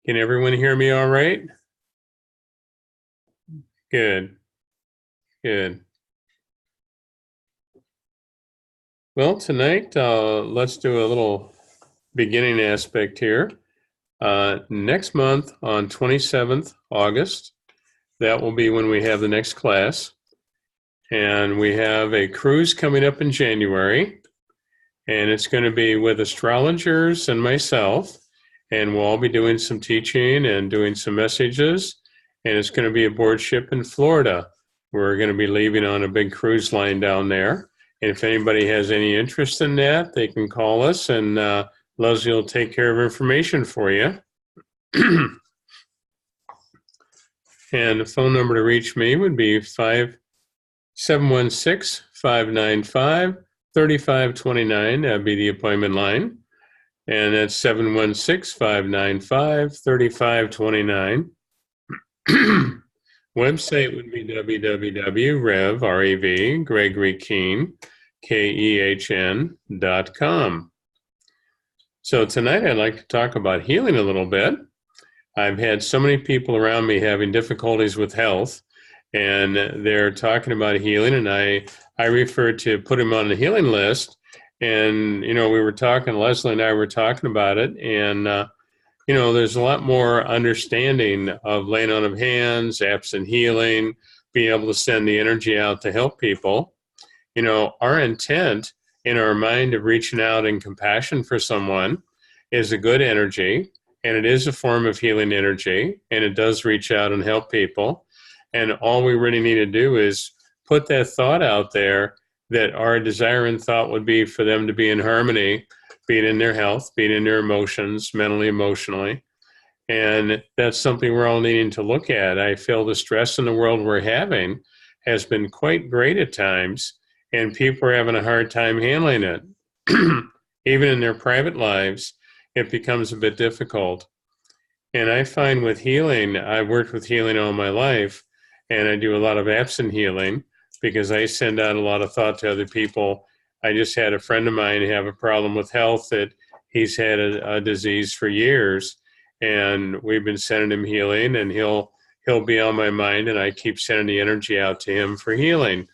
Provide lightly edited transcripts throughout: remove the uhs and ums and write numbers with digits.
Can everyone hear me all right? Good, good. Well, tonight, let's do a little beginning aspect here. Next month on 27th August, that will be when we have the next class. And we have a cruise coming up in January, and it's going to be with astrologers and myself. And we'll all be doing some teaching and doing some messages. And it's going to be aboard ship in Florida. We're going to be leaving on a big cruise line down there. And if anybody has any interest in that, they can call us, and Leslie will take care of information for you. And the phone number to reach me would be 716-595-3529. That'd be the appointment line. And that's 716-595-3529. Website would be www.rev, R-E-V, Gregory Kehn, Kehn.com. So tonight I'd like to talk about healing a little bit. I've had so many people around me having difficulties with health, and they're talking about healing, and I refer to put them on the healing list. And, we were talking, Leslie and I were talking about it, and there's a lot more understanding of laying on of hands, absent healing, being able to send the energy out to help people. Our intent in our mind of reaching out in compassion for someone is a good energy, and it is a form of healing energy, and it does reach out and help people. And all we really need to do is put that thought out there that our desire and thought would be for them to be in harmony, being in their health, being in their emotions, mentally, emotionally. And that's something we're all needing to look at. I feel the stress in the world we're having has been quite great at times, and people are having a hard time handling it. Even in their private lives, it becomes a bit difficult. And I find with healing, I've worked with healing all my life, and I do a lot of absent healing because I send out a lot of thought to other people. I just had a friend of mine have a problem with health, that he's had a disease for years, and we've been sending him healing, and he'll be on my mind, and I keep sending the energy out to him for healing.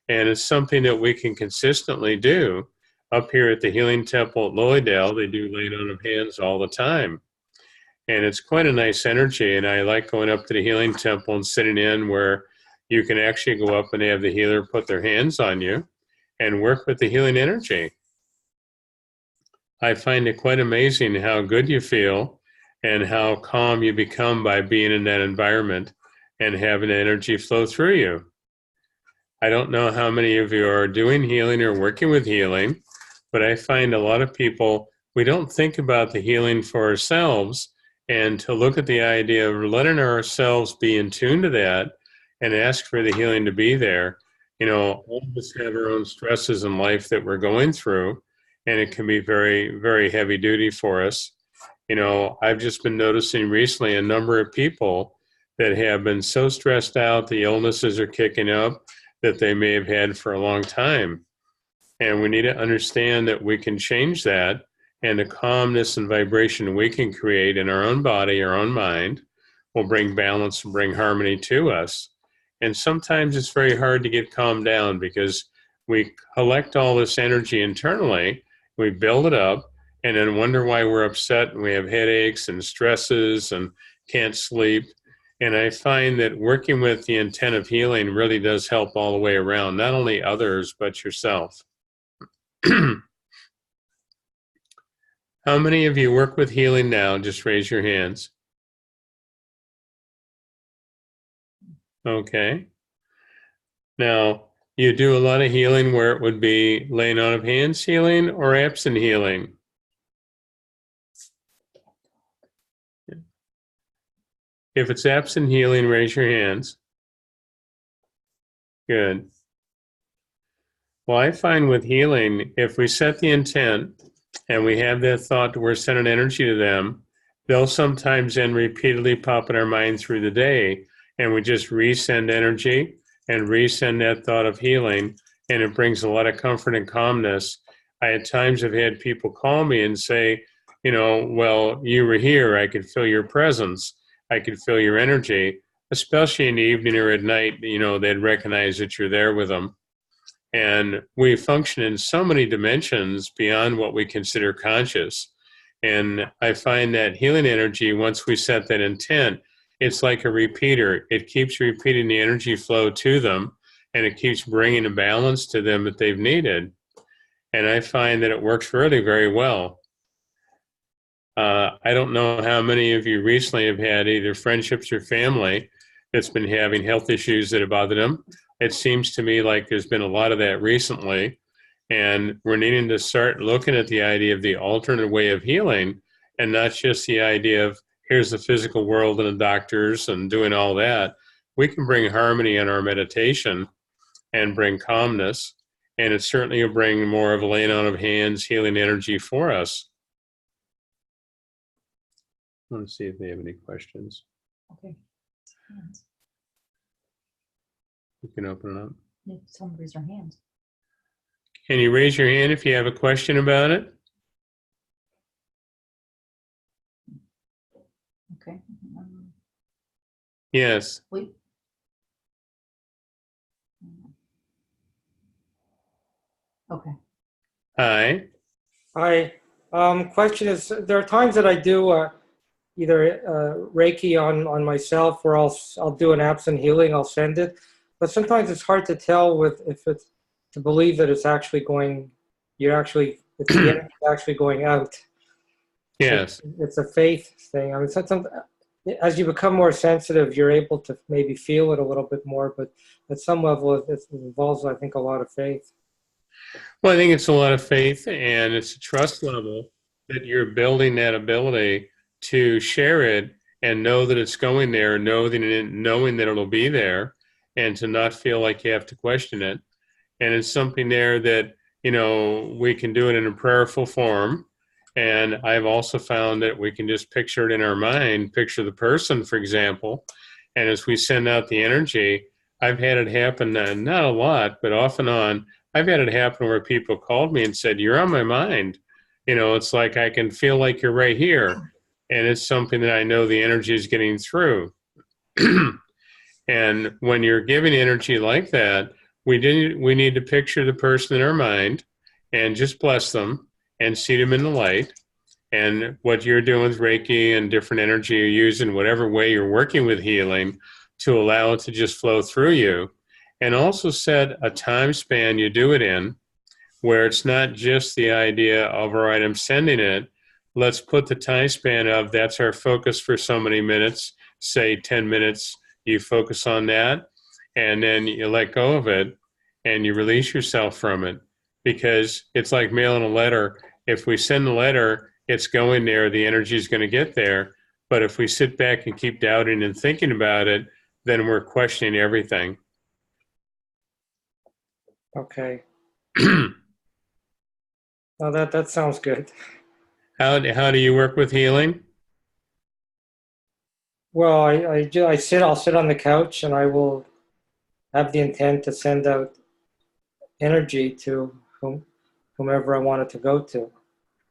And it's something that we can consistently do. Up here at the Healing Temple at Lilydale, they do laying on of hands all the time. And it's quite a nice energy, and I like going up to the Healing Temple and sitting in where you can actually go up and have the healer put their hands on you and work with the healing energy. I find it quite amazing how good you feel and how calm you become by being in that environment and having the energy flow through you. I don't know how many of you are doing healing or working with healing, but I find a lot of people, we don't think about the healing for ourselves, and to look at the idea of letting ourselves be in tune to that and ask for the healing to be there. All of us have our own stresses in life that we're going through, and it can be very, very heavy duty for us. I've just been noticing recently a number of people that have been so stressed out, the illnesses are kicking up that they may have had for a long time. And we need to understand that we can change that, and the calmness and vibration we can create in our own body, our own mind, will bring balance and bring harmony to us. And sometimes it's very hard to get calmed down because we collect all this energy internally, we build it up, and then wonder why we're upset, and we have headaches and stresses and can't sleep. And I find that working with the intent of healing really does help all the way around, not only others, but yourself. How many of you work with healing now? Just raise your hands. Okay. Now, you do a lot of healing where it would be laying on of hands healing or absent healing? If it's absent healing, raise your hands. Good. Well, I find with healing, if we set the intent and we have that thought that we're sending energy to them, they'll sometimes then repeatedly pop in our mind through the day, and we just resend energy and resend that thought of healing, and it brings a lot of comfort and calmness. I at times have had people call me and say, well, you were here. I could feel your presence. I could feel your energy, especially in the evening or at night. They'd recognize that you're there with them. And we function in so many dimensions beyond what we consider conscious. And I find that healing energy, once we set that intent, it's like a repeater. It keeps repeating the energy flow to them, and it keeps bringing a balance to them that they've needed. And I find that it works really very well. I don't know how many of you recently have had either friendships or family that's been having health issues that have bothered them. It seems to me like there's been a lot of that recently, and we're needing to start looking at the idea of the alternate way of healing, and not just the idea of here's the physical world and the doctors and doing all that. We can bring harmony in our meditation and bring calmness, and it certainly will bring more of a laying on of hands, healing energy for us. I want to see if they have any questions. Okay. You can open it up. Yeah, someone raise their hand. Can you raise your hand if you have a question about it? Okay. Yes. Wait. Okay. Hi. Hi. Question is, there are times that I do either Reiki on myself, or I'll do an absent healing. I'll send it, but sometimes it's hard to tell if it's to believe that it's actually going. The energy actually going out. Yes. It's a faith thing. I mean, as you become more sensitive, you're able to maybe feel it a little bit more, but at some level, it involves, I think, a lot of faith. Well, I think it's a lot of faith, and it's a trust level that you're building that ability to share it and know that it's going there, knowing that it'll be there, and to not feel like you have to question it. And it's something there that, we can do it in a prayerful form. And I've also found that we can just picture it in our mind, picture the person, for example. And as we send out the energy, I've had it happen, not a lot, but off and on. I've had it happen where people called me and said, "You're on my mind." It's like I can feel like you're right here. And it's something that I know the energy is getting through. And when you're giving energy like that, we need to picture the person in our mind and just bless them and see them in the light. And what you're doing with Reiki and different energy you're using, whatever way you're working with healing, to allow it to just flow through you. And also set a time span you do it in, where it's not just the idea of, all right, I'm sending it. Let's put the time span of, that's our focus for so many minutes, say 10 minutes, you focus on that, and then you let go of it and you release yourself from it. Because it's like mailing a letter. If we send the letter, it's going there, the energy is going to get there. But if we sit back and keep doubting and thinking about it, then we're questioning everything. Okay. Oh, that sounds good. How do you work with healing? Well, I'll sit on the couch and I will have the intent to send out energy to whomever I want it to go to.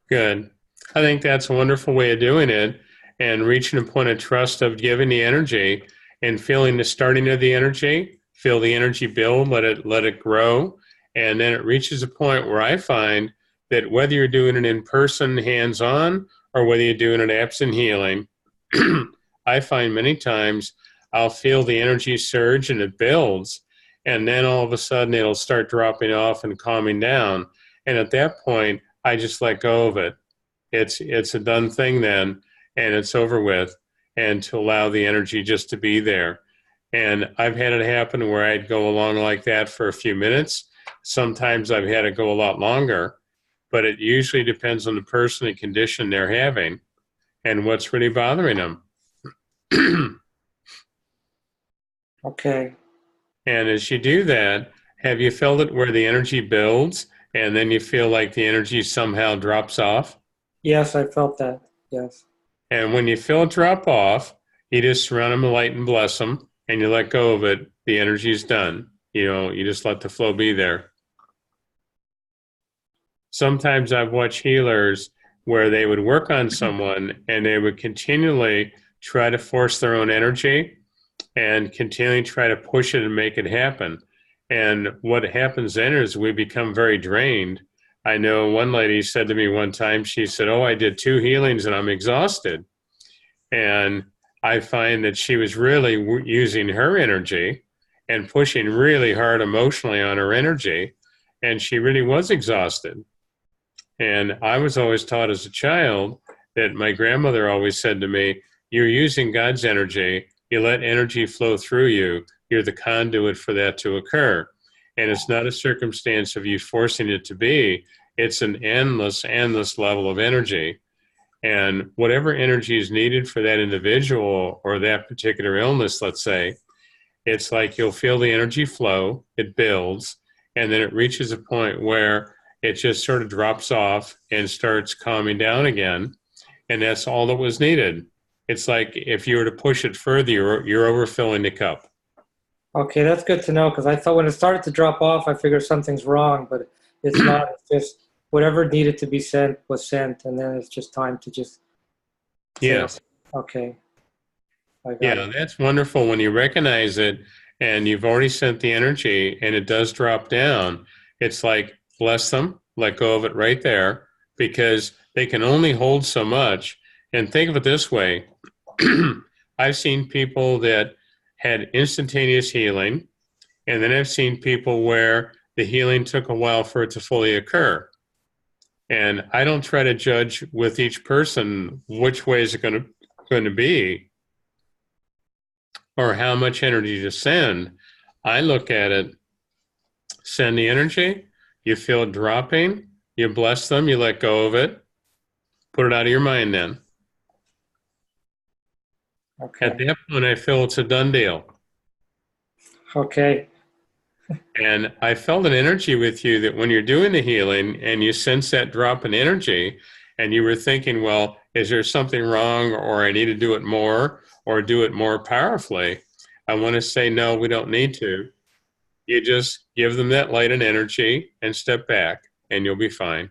Good. I think that's a wonderful way of doing it, and reaching a point of trust of giving the energy and feeling the starting of the energy, feel the energy build, let it grow. And then it reaches a point where I find that whether you're doing it in person, hands-on, or whether you're doing it absent healing, I find many times I'll feel the energy surge and it builds, and then all of a sudden it'll start dropping off and calming down. And at that point, I just let go of it. It's a done thing then, and it's over with, and to allow the energy just to be there. And I've had it happen where I'd go along like that for a few minutes. Sometimes I've had it go a lot longer, but it usually depends on the person and condition they're having and what's really bothering them. Okay. And as you do that, have you felt it where the energy builds and then you feel like the energy somehow drops off? Yes, I felt that. Yes. And when you feel it drop off, you just surround them with light and bless them, and you let go of it. The energy is done. You just let the flow be there. Sometimes I've watched healers where they would work on someone and they would continually try to force their own energy and continually try to push it and make it happen. And what happens then is we become very drained. I know one lady said to me one time, she said, "Oh, I did 2 healings and I'm exhausted." And I find that she was really using her energy and pushing really hard emotionally on her energy. And she really was exhausted. And I was always taught as a child that my grandmother always said to me, "You're using God's energy. You let energy flow through you. You're the conduit for that to occur. And it's not a circumstance of you forcing it to be. It's an endless, endless level of energy. And whatever energy is needed for that individual or that particular illness, let's say, it's like you'll feel the energy flow, it builds, and then it reaches a point where it just sort of drops off and starts calming down again. And that's all that was needed. It's like if you were to push it further, you're overfilling the cup." Okay, that's good to know because I thought when it started to drop off, I figured something's wrong, but it's not. It's just whatever needed to be sent was sent, and then it's just time to just say, Yes. okay, I got Yeah, it. that's wonderful when you recognize it and you've already sent the energy and it does drop down. It's like, bless them, let go of it right there because they can only hold so much. And think of it this way. I've seen people that had instantaneous healing, and then I've seen people where the healing took a while for it to fully occur. And I don't try to judge with each person which way is it going to be or how much energy to send. I look at it, send the energy, you feel it dropping, you bless them, you let go of it, put it out of your mind then. At Okay, that point, I feel it's a done deal. okay, And I felt an energy with you that when you're doing the healing and you sense that drop in energy and you were thinking, well, is there something wrong or I need to do it more or do it more powerfully? I want to say, no, we don't need to. You just give them that light and energy and step back and you'll be fine.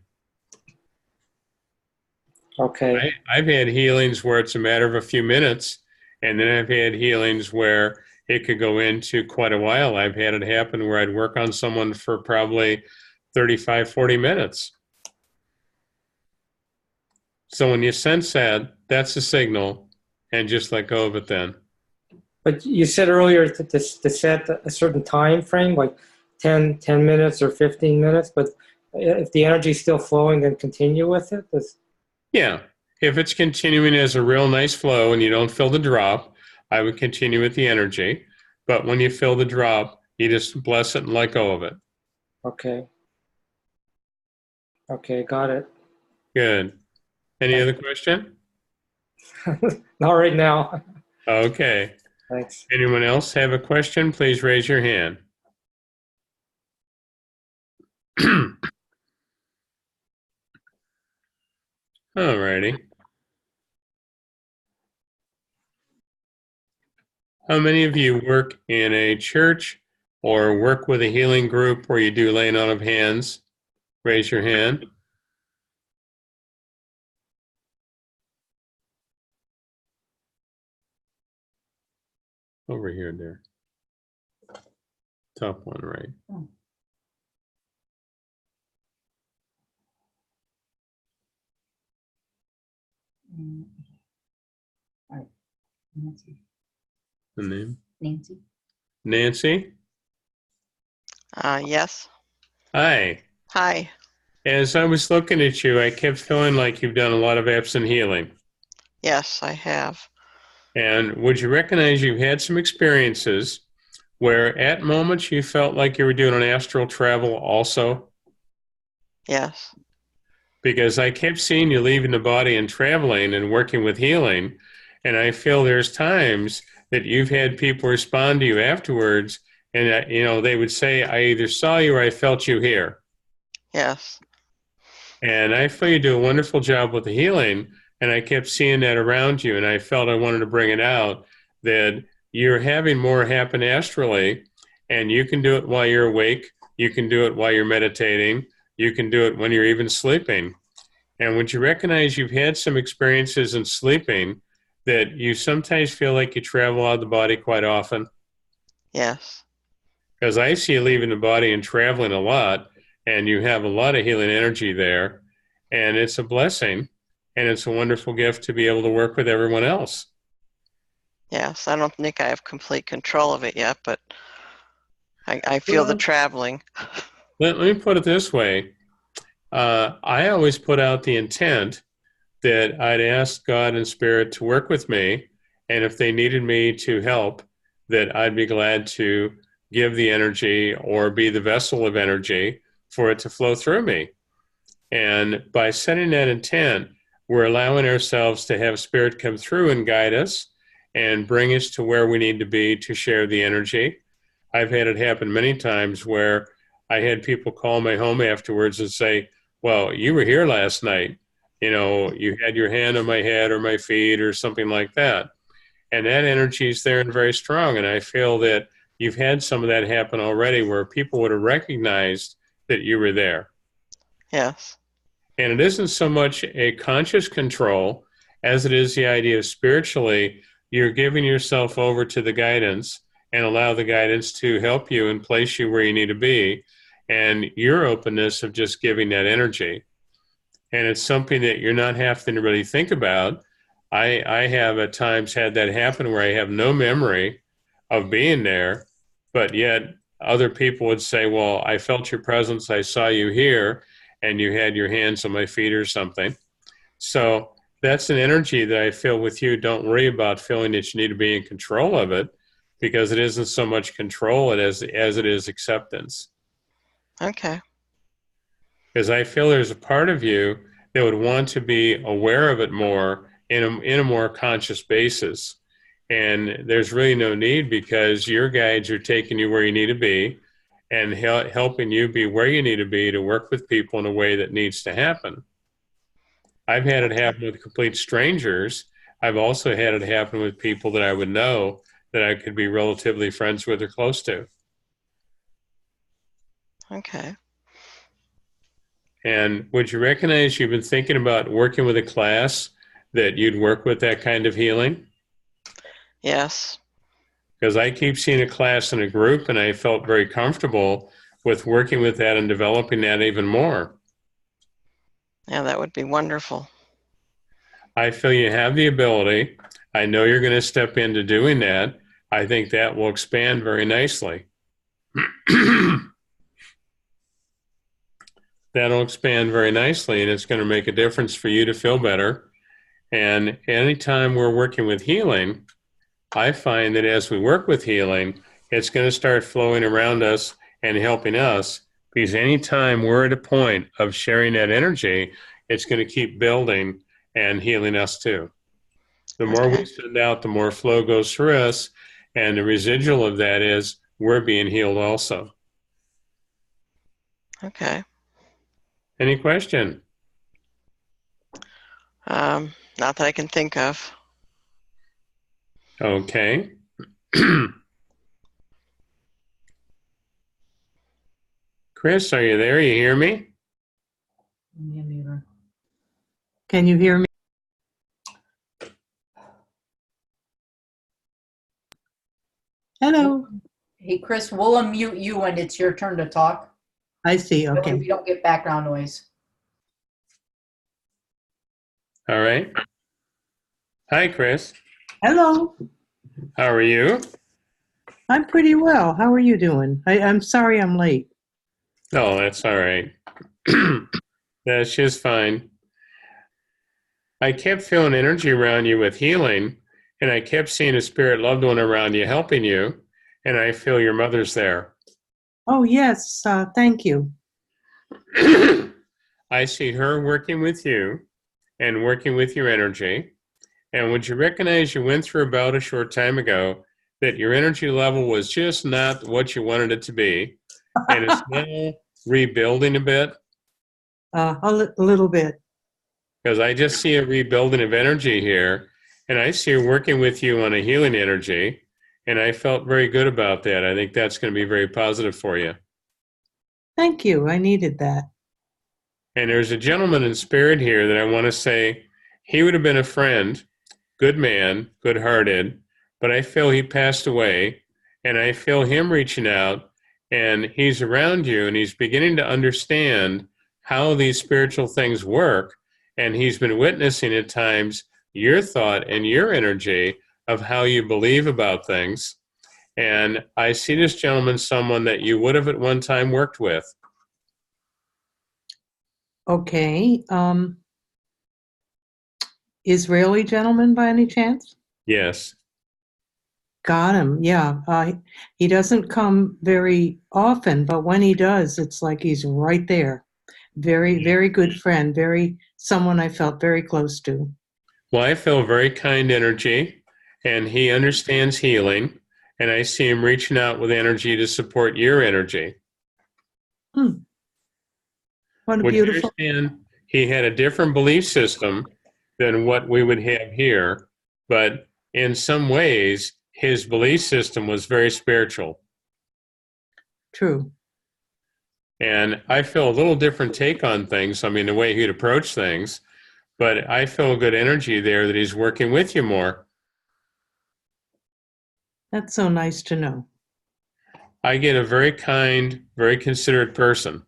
okay, I've had healings where it's a matter of a few minutes, and then I've had healings where it could go into quite a while. I've had it happen where I'd work on someone for probably 35, 40 minutes. So when you sense that, that's a signal, and just let go of it then. But you said earlier to set a certain time frame, like 10 minutes or 15 minutes, but if the energy is still flowing, then continue with it? Yeah, if it's continuing as a real nice flow and you don't feel the drop, I would continue with the energy. But when you feel the drop, you just bless it and let go of it. Okay, okay, got it. Good. Any other question? Not right now. Okay. Thanks. Anyone else have a question? Please raise your hand. All righty. How many of you work in a church or work with a healing group where you do laying on of hands? Raise your hand. Over here, there. Top one, right. Oh. All right. Nancy. The name? Nancy. Nancy? Yes. Hi. Hi. As I was looking at you, I kept feeling like you've done a lot of absent healing. Yes, I have. And would you recognize you've had some experiences where at moments you felt like you were doing an astral travel also? Yes. Because I kept seeing you leaving the body and traveling and working with healing. And I feel there's times that you've had people respond to you afterwards and, they would say, I either saw you or I felt you here. Yes. And I feel you do a wonderful job with the healing. And I kept seeing that around you. And I felt I wanted to bring it out that you're having more happen astrally. And you can do it while you're awake. You can do it while you're meditating. You can do it when you're even sleeping. And would you recognize you've had some experiences in sleeping that you sometimes feel like you travel out of the body quite often? Yes. Because I see you leaving the body and traveling a lot, and you have a lot of healing energy there. And it's a blessing, and it's a wonderful gift to be able to work with everyone else. Yes. I don't think I have complete control of it yet, but I feel the Well, traveling. Let me put it this way. I always put out the intent that I'd ask God and Spirit to work with me, and if they needed me to help, that I'd be glad to give the energy or be the vessel of energy for it to flow through me. And by setting that intent, we're allowing ourselves to have Spirit come through and guide us and bring us to where we need to be to share the energy. I've had it happen many times where I had people call my home afterwards and say, well, you were here last night. You know, you had your hand on my head or my feet or something like that. And that energy is there and very strong. And I feel that you've had some of that happen already where people would have recognized that you were there. Yes. And it isn't so much a conscious control as it is the idea of spiritually, you're giving yourself over to the guidance and allow the guidance to help you and place you where you need to be. And your openness of just giving that energy. And it's something that you're not having to really think about. I have at times had that happen where I have no memory of being there, but yet other people would say, well, I felt your presence, I saw you here, and you had your hands on my feet or something. So that's an energy that I feel with you. Don't worry about feeling that you need to be in control of it, because it isn't so much control as it is acceptance. Okay. Because I feel there's a part of you that would want to be aware of it more in a more conscious basis. And there's really no need, because your guides are taking you where you need to be and helping you be where you need to be to work with people in a way that needs to happen. I've had it happen with complete strangers. I've also had it happen with people that I would know that I could be relatively friends with or close to. Okay. And would you recognize you've been thinking about working with a class that you'd work with that kind of healing? Yes. Because I keep seeing a class in a group, and I felt very comfortable with working with that and developing that even more. Yeah, that would be wonderful. I feel you have the ability. I know you're going to step into doing that. I think that will expand very nicely. That'll expand very nicely, and it's going to make a difference for you to feel better. And anytime we're working with healing, I find that as we work with healing, it's going to start flowing around us and helping us, because anytime we're at a point of sharing that energy, it's going to keep building and healing us too. The more we Okay. send out, the more flow goes through us, and the residual of that is we're being healed also. Okay. Any question? Not that I can think of. Okay. Chris, are you there? You hear me? let me unmute her. Can you hear me? Hello. Hey, Chris, we'll unmute you when it's your turn to talk. I see. That way Okay. we don't get background noise. All right. Hi, Chris. Hello. How are you? I'm pretty well. How are you doing? I'm sorry I'm late. Oh, that's all right. That's just fine. I kept feeling energy around you with healing, and I kept seeing a spirit loved one around you helping you, and I feel your mother's there. Oh, yes. Thank you. I see her working with you and working with your energy. And would you recognize you went through about a short time ago that your energy level was just not what you wanted it to be, and it's now rebuilding a bit? A little bit. Because I just see a rebuilding of energy here, and I see her working with you on a healing energy, and I felt very good about that. I think that's going to be very positive for you. Thank you. I needed that. And there's a gentleman in spirit here that I want to say he would have been a friend, good man, good-hearted, but I feel he passed away, and I feel him reaching out, and he's around you, and he's beginning to understand how these spiritual things work, and he's been witnessing at times your thought and your energy of how you believe about things. And I see this gentleman someone that you would have at one time worked with. Okay. Israeli gentleman by any chance? Yes. Got him. Yeah. He doesn't come very often, but when he does, it's like he's right there. Very, very good friend. Someone I felt very close to. Well, I feel very kind energy, and he understands healing, and I see him reaching out with energy to support your energy. What a Would you beautiful. understand? He had a different belief system than what we would have here, but in some ways, his belief system was very spiritual. True. And I feel a little different take on things. I mean, the way he'd approach things, but I feel good energy there that he's working with you more. That's so nice to know. I get a very kind, very considerate person.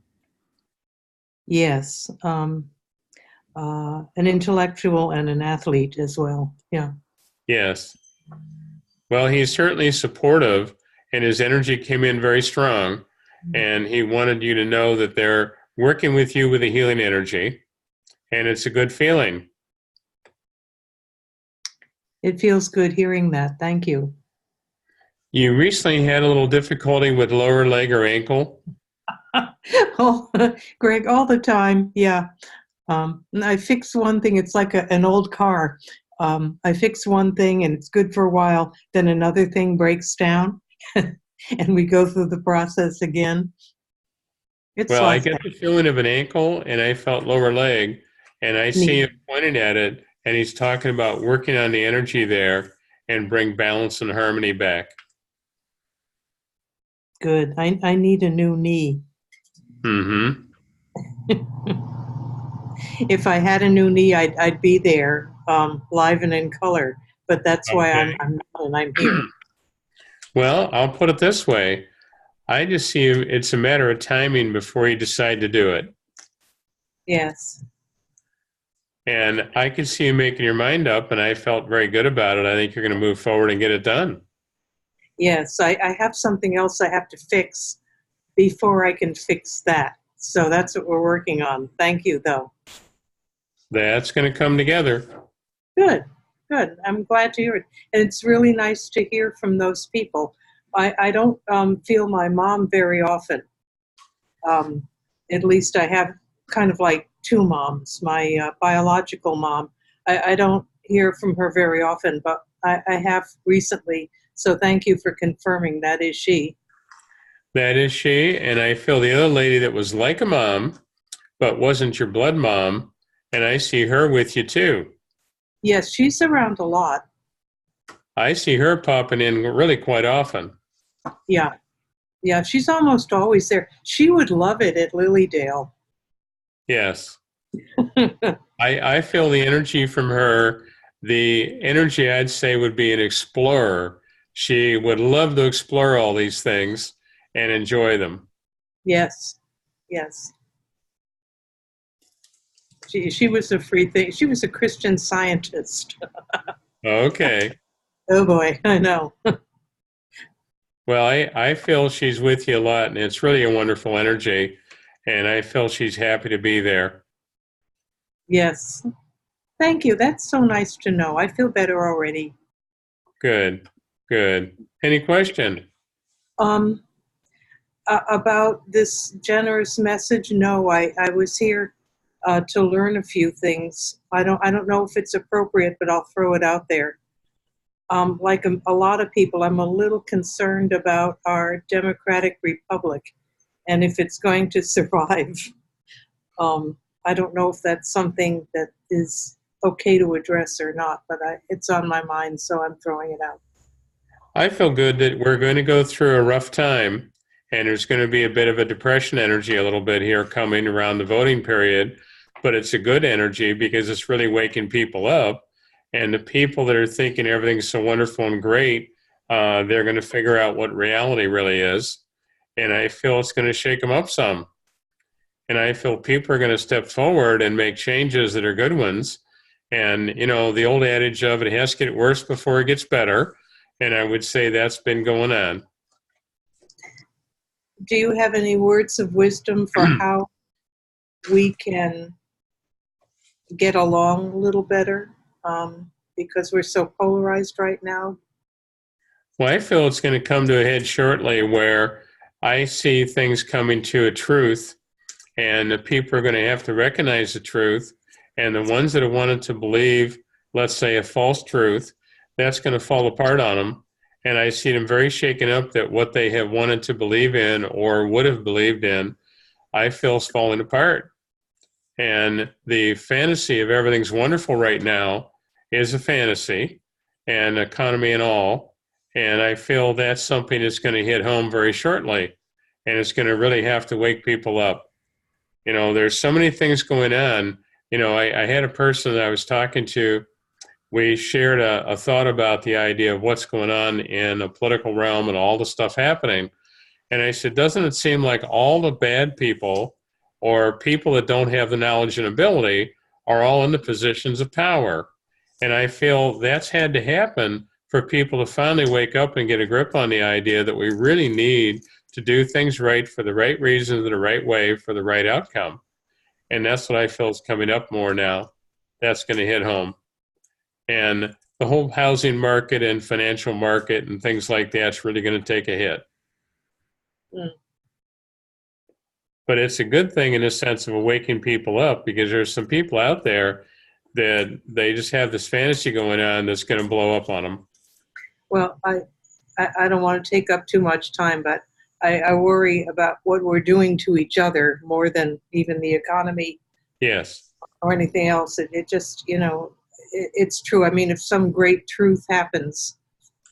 Yes. An intellectual and an athlete as well. Yeah. Yes. Well, he's certainly supportive, and his energy came in very strong, and he wanted you to know that they're working with you with a healing energy, and it's a good feeling. It feels good hearing that. Thank you. You recently had a little difficulty with lower leg or ankle. Oh, Greg, all the time. Yeah. I fix one thing. It's like an old car. I fix one thing and it's good for a while. Then another thing breaks down and we go through the process again. It's Well, I like get that. the feeling of an ankle, and I felt lower leg, and I see him pointing at it, and he's talking about working on the energy there and bring balance and harmony back. Good. I need a new knee. Mm-hmm. If I had a new knee, I'd be there, live and in color. But that's why Okay. I'm not, and I'm here. Well, I'll put it this way. I just see it's a matter of timing before you decide to do it. Yes. And I could see you making your mind up, and I felt very good about it. I think you're going to move forward and get it done. Yes. I have something else I have to fix before I can fix that. So that's what we're working on. Thank you, though. That's going to come together. Good, good. I'm glad to hear it. And it's really nice to hear from those people. I don't feel my mom very often. At least I have kind of like two moms. My biological mom, I don't hear from her very often, but I have recently. So thank you for confirming that is she. That is she. And I feel the other lady that was like a mom, but wasn't your blood mom. And I see her with you too. Yes, she's around a lot. I see her popping in really quite often. Yeah. Yeah, she's almost always there. She would love it at Lilydale. Yes. I feel the energy from her. The energy I'd say would be an explorer. She would love to explore all these things and enjoy them. Yes, yes. She was a free thing. She was a Christian Scientist. Okay. Oh boy, I know. Well, I feel she's with you a lot, and it's really a wonderful energy, and I feel she's happy to be there. Yes. Thank you. That's so nice to know. I feel better already. Good, good. Any question? About this generous message, no, I was here to learn a few things. I don't know if it's appropriate, but I'll throw it out there. Like a lot of people, I'm a little concerned about our democratic republic and if it's going to survive. I don't know if that's something that is okay to address or not, but it's on my mind, so I'm throwing it out. I feel good that we're going to go through a rough time, And there's going to be a bit of a depression energy a little bit here coming around the voting period, but it's a good energy because it's really waking people up. And the people that are thinking everything's so wonderful and great, they're going to figure out what reality really is. And I feel it's going to shake them up some. And I feel people are going to step forward and make changes that are good ones. And, you know, the old adage of it has to get worse before it gets better. And I would say that's been going on. Do you have any words of wisdom for how we can get along a little better? Because we're so polarized right now. Well, I feel it's going to come to a head shortly where I see things coming to a truth, and the people are going to have to recognize the truth. And the ones that have wanted to believe, let's say, a false truth, that's going to fall apart on them. And I see them very shaken up that what they have wanted to believe in or would have believed in, I feel is falling apart. And the fantasy of everything's wonderful right now is a fantasy, and economy and all. And I feel that's something that's going to hit home very shortly. And it's going to really have to wake people up. You know, there's so many things going on. You know, I had a person that I was talking to. We shared a thought about the idea of what's going on in a political realm and all the stuff happening. And I said, doesn't it seem like all the bad people or people that don't have the knowledge and ability are all in the positions of power? And I feel that's had to happen for people to finally wake up and get a grip on the idea that we really need to do things right for the right reasons, the right way, for the right outcome. And that's what I feel is coming up more now. That's going to hit home. And the whole housing market and financial market and things like that's really going to take a hit. Mm. But it's a good thing in the sense of waking people up, because there's some people out there that they just have this fantasy going on that's going to blow up on them. Well, I don't want to take up too much time, but I worry about what we're doing to each other more than even the economy Yes. or anything else. It just, you know, it's true. I mean, if some great truth happens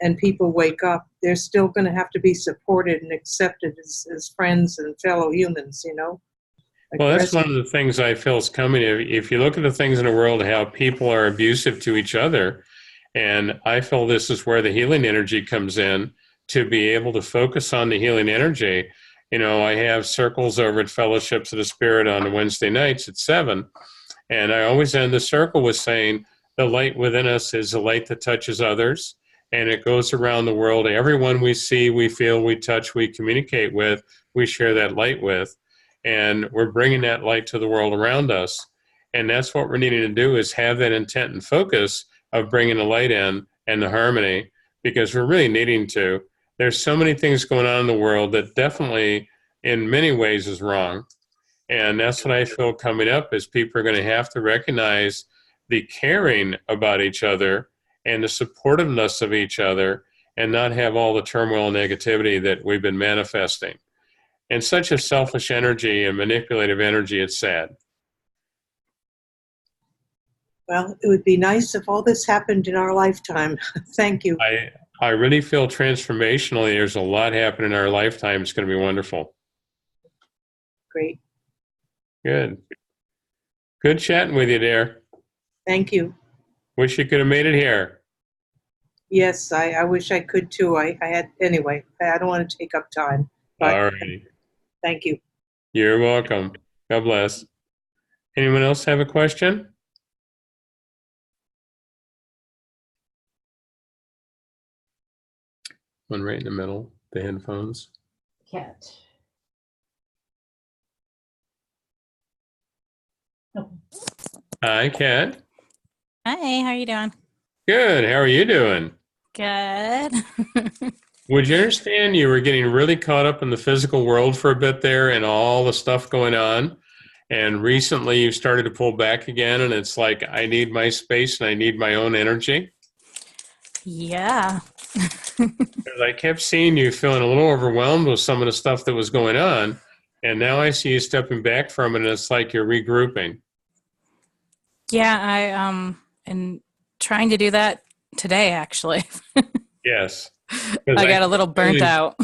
and people wake up, they're still going to have to be supported and accepted as friends and fellow humans, you know? Like Well, that's one of the things I feel is coming. If you look at the things in the world, how people are abusive to each other, and I feel this is where the healing energy comes in, to be able to focus on the healing energy. You know, I have circles over at Fellowships of the Spirit on Wednesday nights at 7, and I always end the circle with saying, the light within us is the light that touches others, and it goes around the world. Everyone we see, we feel, we touch, we communicate with, we share that light with, and we're bringing that light to the world around us. And that's what we're needing to do, is have that intent and focus of bringing the light in and the harmony, because we're really needing to. There's so many things going on in the world that definitely in many ways is wrong. And that's what I feel coming up, is people are going to have to recognize the caring about each other and the supportiveness of each other, and not have all the turmoil and negativity that we've been manifesting. And such a selfish energy and manipulative energy, it's sad. Well, it would be nice if all this happened in our lifetime. Thank you. I really feel transformationally there's a lot happening in our lifetime. It's going to be wonderful. Great. Good. Good chatting with you, dear. Thank you. Wish you could have made it here. Yes, I wish I could too. I had, anyway, I don't want to take up time. But All right. thank you. You're welcome. God bless. Anyone else have a question? One right in the middle, the headphones. Cat. Oh, Hi, Kat. Hi, how are you doing? Good. How are you doing? Good. Would you understand you were getting really caught up in the physical world for a bit there and all the stuff going on? And recently you started to pull back again, and it's like, I need my space and I need my own energy. Yeah. 'Cause I kept seeing you feeling a little overwhelmed with some of the stuff that was going on. And now I see you stepping back from it, and it's like you're regrouping. Yeah, I am trying to do that today actually. Yes. I got a little burnt out.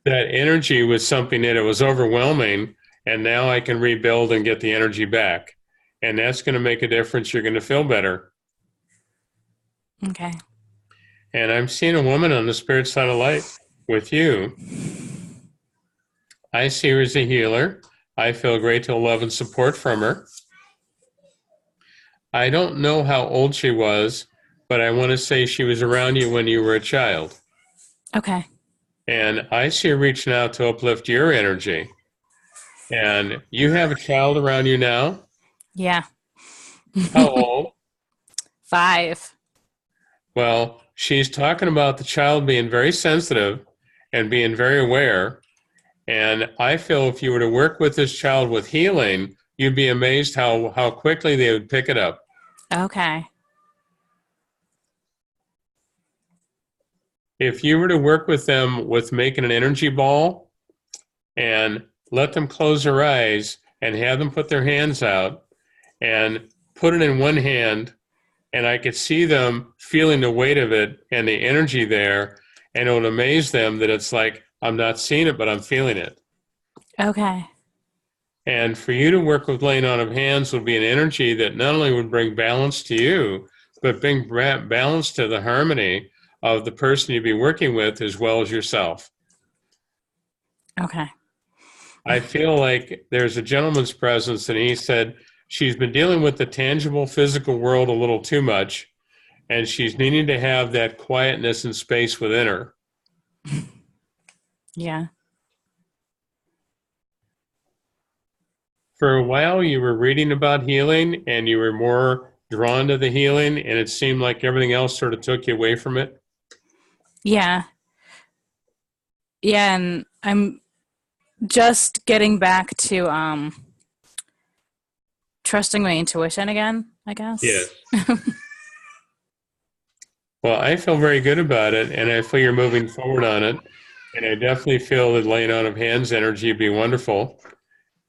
that energy was something that it was overwhelming, and now I can rebuild and get the energy back. And that's going to make a difference. You're going to feel better. Okay. And I'm seeing a woman on the spirit side of light with you. I see her as a healer. I feel great deal of love and support from her. I don't know how old she was, but I want to say she was around you when you were a child. Okay. And I see her reaching out to uplift your energy. And you have a child around you now? Yeah. How old? 5. Well, she's talking about the child being very sensitive and being very aware. And I feel if you were to work with this child with healing, you'd be amazed how quickly they would pick it up. Okay. If you were to work with them with making an energy ball and let them close their eyes and have them put their hands out and put it in one hand, and I could see them feeling the weight of it and the energy there, and it would amaze them that it's like, I'm not seeing it, but I'm feeling it. Okay. And for you to work with laying on of hands would be an energy that not only would bring balance to you, but bring balance to the harmony of the person you'd be working with as well as yourself. Okay. I feel like there's a gentleman's presence, and he said she's been dealing with the tangible physical world a little too much, and she's needing to have that quietness and space within her. Yeah. For a while, you were reading about healing, and you were more drawn to the healing, and it seemed like everything else sort of took you away from it. Yeah. Yeah, and I'm just getting back to trusting my intuition again, I guess. Yes. Well, I feel very good about it, and I feel you're moving forward on it. And I definitely feel that laying on of hands energy would be wonderful.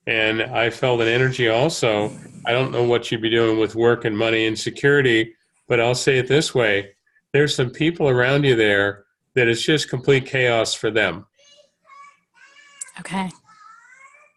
And I felt an energy also. I don't know what you'd be doing with work and money and security, but I'll say it this way. There's some people around you there that it's just complete chaos for them. Okay.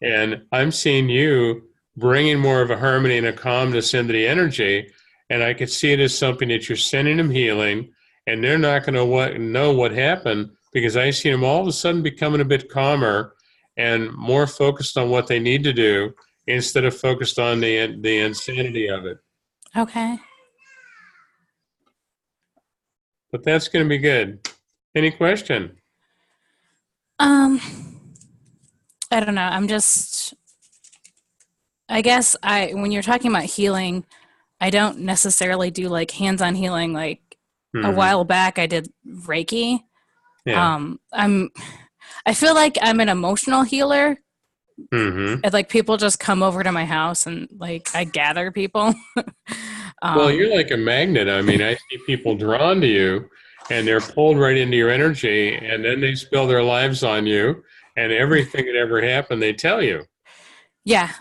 And I'm seeing you bringing more of a harmony and a calmness into the energy. And I could see it as something that you're sending them healing, and they're not going to know what happened, because I see them all of a sudden becoming a bit calmer and more focused on what they need to do instead of focused on the insanity of it. Okay. But that's going to be good. Any question? I don't know. I guess when you're talking about healing, I don't necessarily do like hands-on healing. Like a while back I did Reiki. Yeah. I feel like I'm an emotional healer. Mm-hmm. And, like, people just come over to my house and like I gather people. Well, you're like a magnet. I mean, I see people drawn to you and they're pulled right into your energy, and then they spill their lives on you, and everything that ever happened, they tell you. Yeah.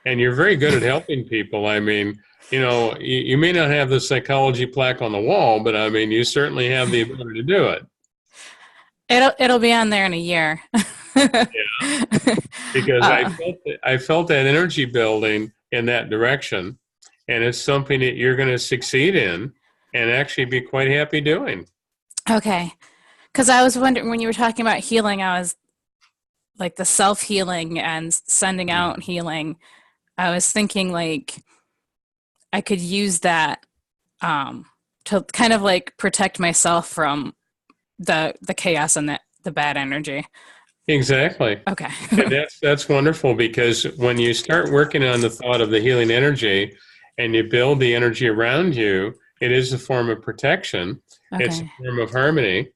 And you're very good at helping people. I mean, you may not have the psychology plaque on the wall, but I mean, you certainly have the ability to do it. It'll be on there in a year. Yeah. Because I felt that energy building in that direction, and it's something that you're going to succeed in and actually be quite happy doing. Okay. Because I was wondering, when you were talking about healing, I was like the self-healing and sending out healing. I was thinking like I could use that to kind of like protect myself from the chaos and the bad energy. Exactly. Okay. And that's wonderful, because when you start working on the thought of the healing energy and you build the energy around you, it is a form of protection. Okay. It's a form of harmony.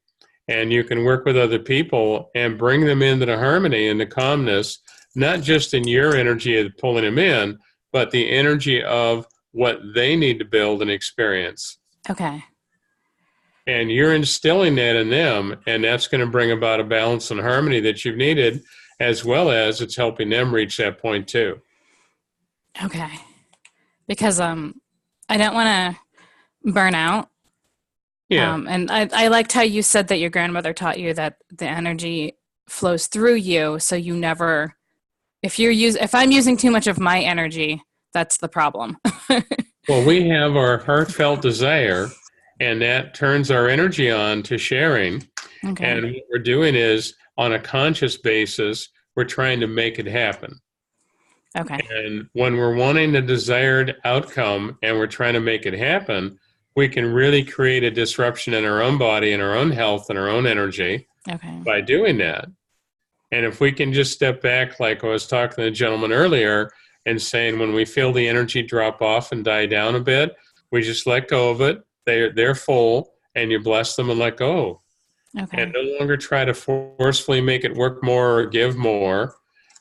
And you can work with other people and bring them into the harmony and the calmness, not just in your energy of pulling them in, but the energy of what they need to build and experience. Okay. And you're instilling that in them, and that's going to bring about a balance and harmony that you've needed, as well as it's helping them reach that point too. Okay. Because I don't want to burn out. Yeah. And I liked how you said that your grandmother taught you that the energy flows through you. So you never, if I'm using too much of my energy, that's the problem. Well, we have our heartfelt desire, and that turns our energy on to sharing. Okay. And what we're doing is, on a conscious basis, we're trying to make it happen. Okay. And when we're wanting the desired outcome and we're trying to make it happen, we can really create a disruption in our own body and our own health and our own energy Okay. by doing that. And if we can just step back, like I was talking to the gentleman earlier, and saying when we feel the energy drop off and die down a bit, we just let go of it. They're full, and you bless them and let go. Okay. And no longer try to forcefully make it work more or give more.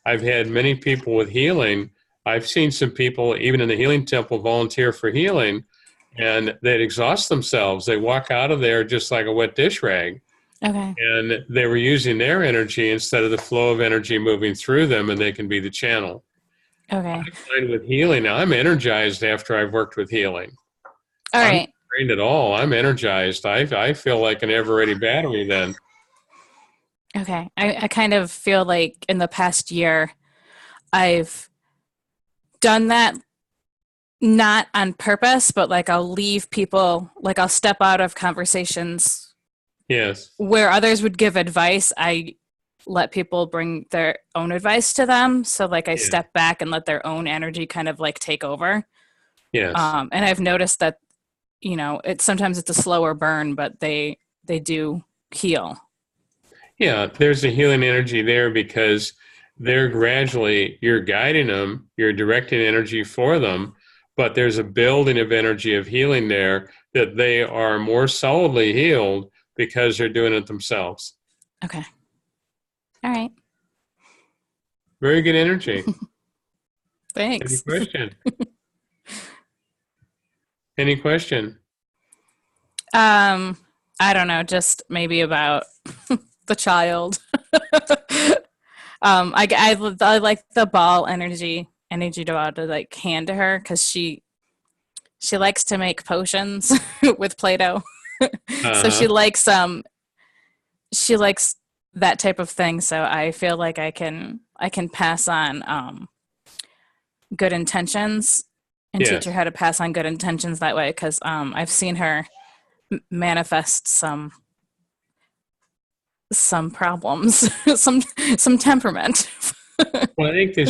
I've had many people with healing. I've seen some people, even in the healing temple, volunteer for healing, and they'd exhaust themselves. They walk out of there just like a wet dish rag. Okay. And they were using their energy instead of the flow of energy moving through them, and they can be the channel. Okay. I find with healing, I'm energized after I've worked with healing. All I'm right. not trained at all. I'm energized. I feel like an ever-ready battery then. Okay. I kind of feel like in the past year, I've done that not on purpose, but like I'll leave people, like I'll step out of conversations Yes. where others would give advice. I let people bring their own advice to them. So like I Yeah. step back and let their own energy kind of like take over. Yes. And I've noticed that, sometimes it's a slower burn, but they do heal. Yeah, there's a healing energy there because you're guiding them, you're directing energy for them, but there's a building of energy of healing there that they are more solidly healed because they're doing it themselves. Okay. All right. Very good energy. Any Thanks. question? Any question? I don't know, just maybe about the child. I like the ball energy. I need you to like hand to her because she likes to make potions with Play-Doh. So she likes that type of thing. So I feel like I can pass on good intentions and teach her Yes. how to pass on good intentions that way because I've seen her manifest some problems, some temperament. Well, I think that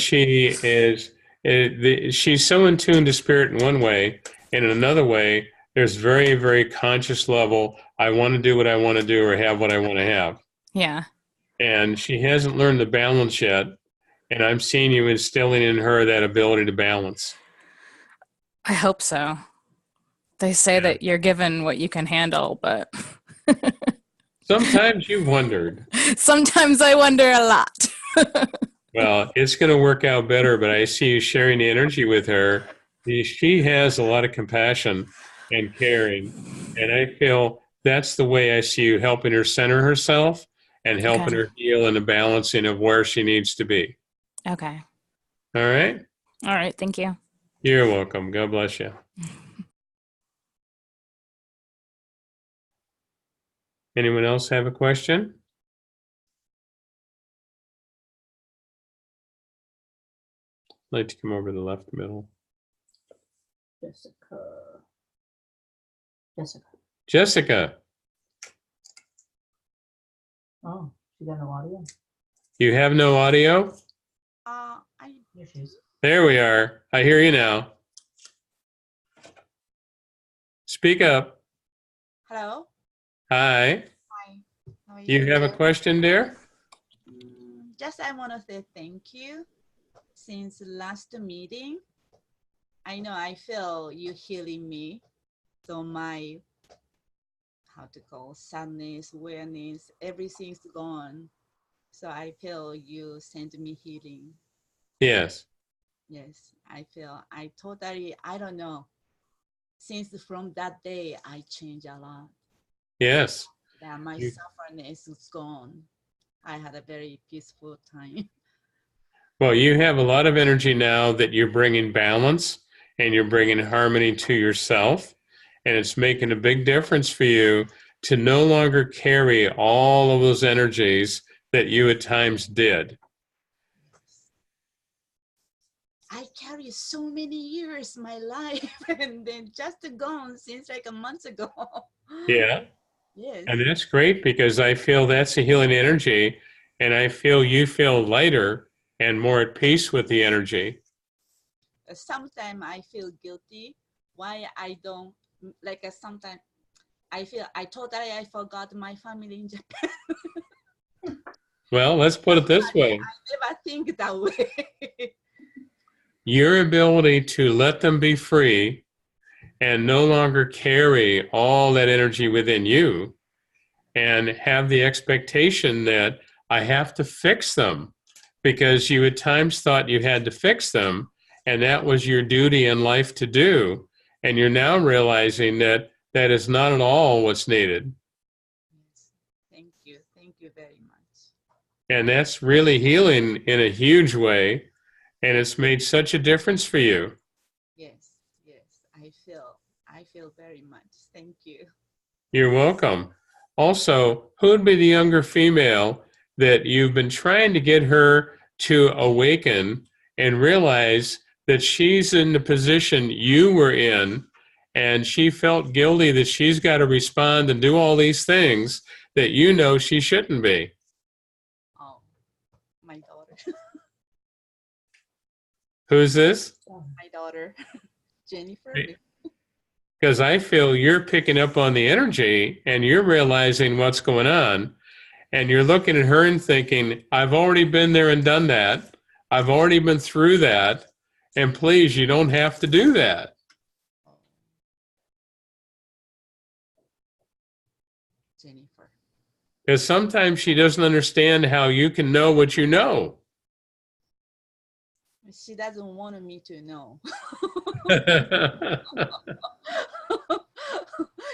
she's so in tune to spirit in one way, and in another way, there's very, very conscious level. I want to do what I want to do or have what I want to have. Yeah. And she hasn't learned the balance yet. And I'm seeing you instilling in her that ability to balance. I hope so. They say that you're given what you can handle, but Sometimes you've wondered. sometimes I wonder a lot. Well, it's going to work out better, but I see you sharing the energy with her. She has a lot of compassion and caring. And I feel that's the way I see you helping her center herself and helping Okay. her heal in the balancing of where she needs to be. Okay. All right? All right. Thank you. You're welcome. God bless you. Anyone else have a question? I'd like to come over to the left middle. Jessica, Oh, she got no audio. you have no audio? Here she is. There we are. I hear you now. Speak up. Hello. Hi. Hi. How are You have a question, dear? Just I want to say thank you. Since last meeting, I know I feel you healing me. So my, how to call, sadness, awareness, everything's gone. So I feel you sent me healing. Yes. Yes, I feel I totally, I don't know. Since from that day, I changed a lot. Yes. That my sufferness is gone. I had a very peaceful time. Well, you have a lot of energy now that you're bringing balance and you're bringing harmony to yourself. And it's making a big difference for you to no longer carry all of those energies that you at times did. I carry so many years my life and then just gone since like a month ago. Yeah. Yes. And that's great because I feel that's a healing energy, and I feel you feel lighter and more at peace with the energy. Sometimes I feel guilty why I don't like sometimes I feel I forgot my family in Japan. Well, let's put it this way. I never think that way. Your ability to let them be free and no longer carry all that energy within you and have the expectation that I have to fix them because you at times thought you had to fix them and that was your duty in life to do. And you're now realizing that that is not at all what's needed. Yes. Thank you. Thank you very much. And that's really healing in a huge way. And it's made such a difference for you. Yes. Yes. I feel very much. Thank you. You're welcome. Also, who would be the younger female that you've been trying to get her to awaken and realize that she's in the position you were in and she felt guilty that she's got to respond and do all these things that you know she shouldn't be? Oh, my daughter. Who's this? My daughter, Jennifer. Because I feel you're picking up on the energy and you're realizing what's going on. And you're looking at her and thinking, I've already been there and done that. I've already been through that. And please, you don't have to do that. Jennifer. Because sometimes she doesn't understand how you can know what you know. She doesn't want me to know.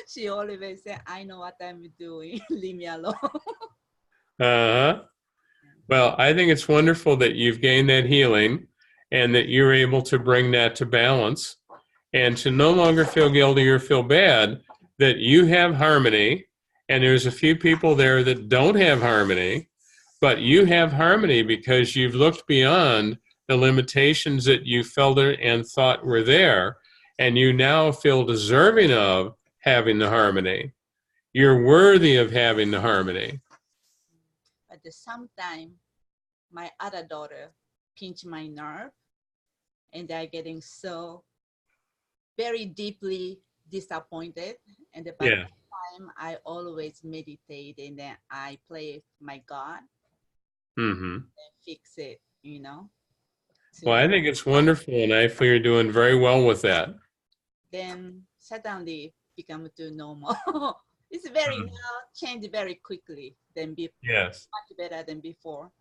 She always say, I know what I'm doing. Leave me alone. Uh-huh. Well, I think it's wonderful that you've gained that healing and that you're able to bring that to balance and to no longer feel guilty or feel bad, that you have harmony. And there's a few people there that don't have harmony, but you have harmony because you've looked beyond the limitations that you felt and thought were there, and you now feel deserving of having the harmony. You're worthy of having the harmony. At the same time, my other daughter pinched my nerve, and they're getting so very deeply disappointed. And by Yeah. that time, I always meditate and then I play my God Mm-hmm. and fix it, you know. Well, I think it's wonderful, and I feel you're doing very well with that. Then suddenly become to normal. It's very now change very quickly than before. Yes. Much better than before.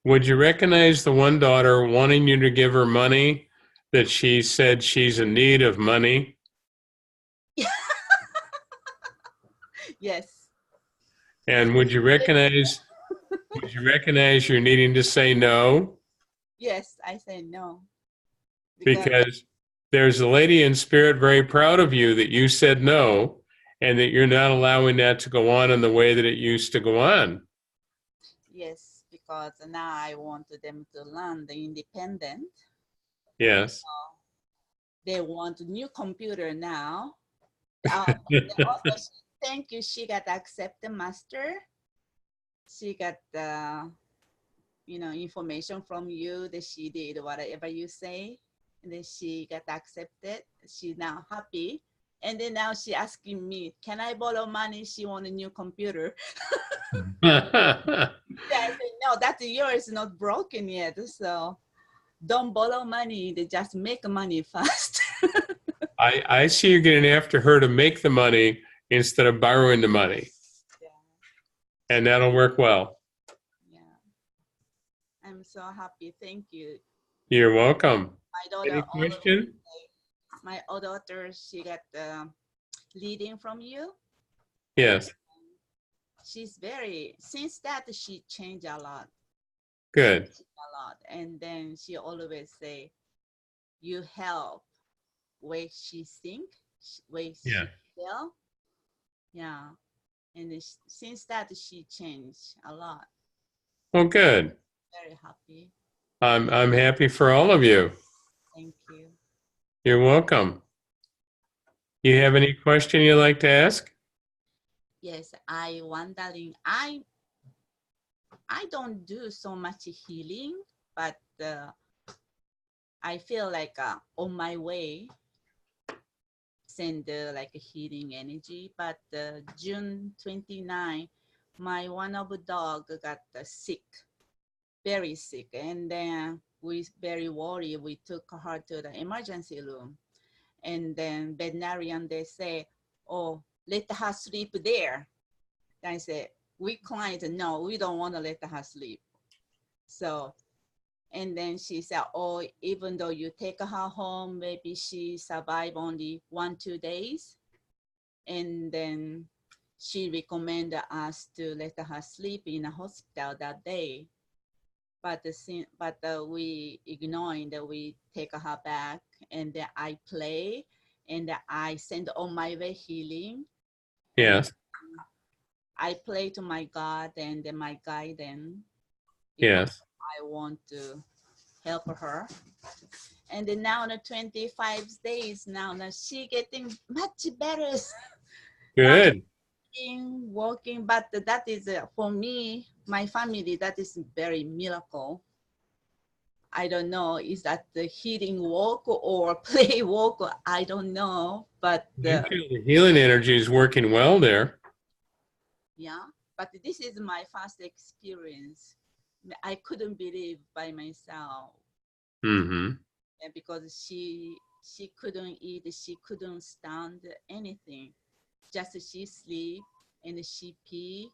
Would you recognize the one daughter wanting you to give her money that she said she's in need of money? Yes. And would you recognize you're needing to say no? Yes, I say no. Because there's a lady in spirit very proud of you that you said no and that you're not allowing that to go on in the way that it used to go on. Yes, because now I want them to learn the independent. Yes. They want a new computer now. Thank you. She got accept the master. She got information from you that she did whatever you say, and then she got accepted. She's now happy, and then now she asking me, "Can I borrow money?" She want a new computer. Yeah, I said, no, that's yours, not broken yet. So don't borrow money. They just make money fast. I see you getting after her to make the money instead of borrowing the money. Yeah. And that'll work well. Yeah. I'm so happy. Thank you. You're welcome. My daughter, Any question? my old daughter, she got leading from you. Yes. She's since that she changed a lot. Good. A lot. And then she always say, you help way she think, way she feel. Yeah. And since that, she changed a lot. Oh, good. Very happy. I'm happy for all of you. Thank you. You're welcome. You have any question you'd like to ask? Yes, I wondering. I don't do so much healing, but I feel like on my way send like a healing energy. But June 29, my one of the dog got sick, very sick, and then we very worried. We took her to the emergency room, and then veterinarian they say, "Oh, let her sleep there." I said, "We client, no, we don't want to let her sleep." So, and then she said, "Oh, even though you take her home, maybe she survive only 1-2 days." And then she recommended us to let her sleep in a hospital that day. But we ignoring that. We take her back, and then I play, and I send on my way healing. And Yes. I play to my God, and then my guidance. Yes. I want to help her. And then now the 25 days now she getting much better. Now Good. walking, but that is for me, my family, that is very miracle. I don't know, is that the healing walk or play walk? I don't know, but I feel the healing energy is working well there. yeah, but this is my first experience. I couldn't believe by myself. Mm-hmm. Because she couldn't eat, she couldn't stand anything. Just she sleep and she pee,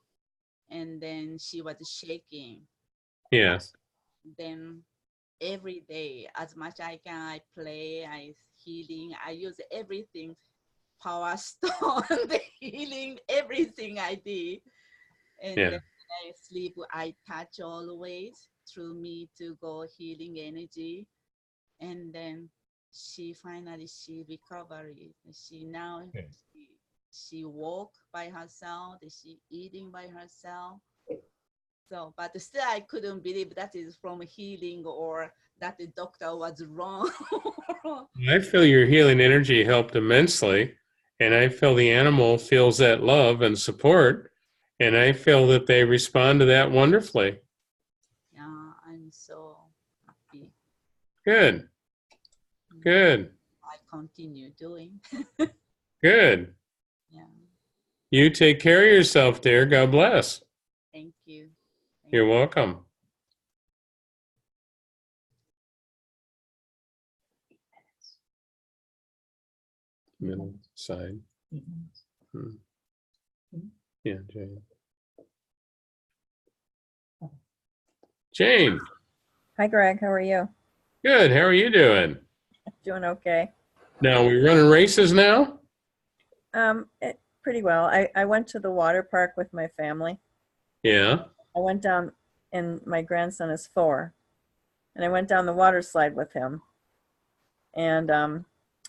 and then she was shaking. Yes. Then every day, as much I can, I play, I healing, I use everything, power stone, the healing, everything I did. And Yeah. then I sleep, I touch always through me to go healing energy. And then she finally recovered. She now Okay. she walk by herself, she eating by herself. So, but still I couldn't believe that is from healing or that the doctor was wrong. I feel your healing energy helped immensely, and I feel the animal feels that love and support, and I feel that they respond to that wonderfully. Yeah, I'm so happy. Good. Good. I continue doing. Good. Yeah, You take care of yourself, dear. God bless. thank you. You're welcome. Middle side. Hmm. Yeah, Jane. Jane, Hi, Greg. How are you? good. How are you doing? Doing okay. Now, we running races now? Pretty well. I went to the water park with my family. Yeah. I went down, and my grandson is 4, and I went down the water slide with him. And